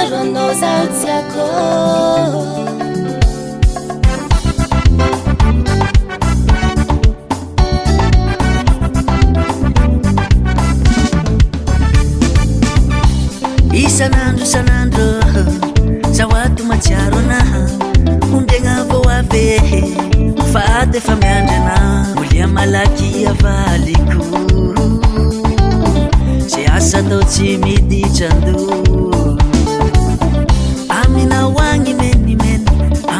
matsiaro anao zaho tiako isanandro zawato matsiaro anaha ondegna vao ave fady efa miandrana olia malaky avaliko ze asa tao tsy miditsando aminao agny menimeny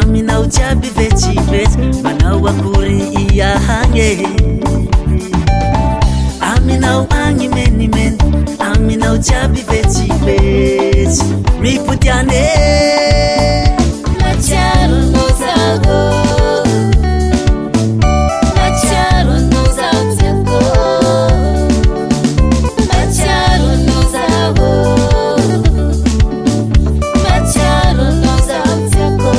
aminao jiaby vetsivetsy manao akory iahagny aminao agny menimeny aminao jiaby vetsivetsy mipotiane matsiaro anao zaho matsiaro anao zaho tiako matsiaro anao zaho matsiaro anao zaho tiako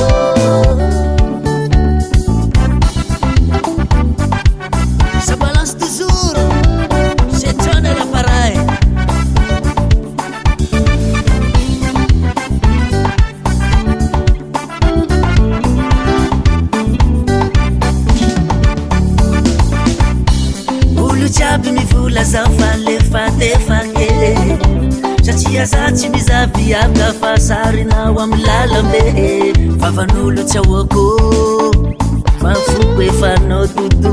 ça balance toujours c'est John la pareil jiaby mivola zaho fa lefatefake satria za tsy mizavy abga fa sarinao amy lalambe vavan'olo tsy ahoako fa foko efanao toto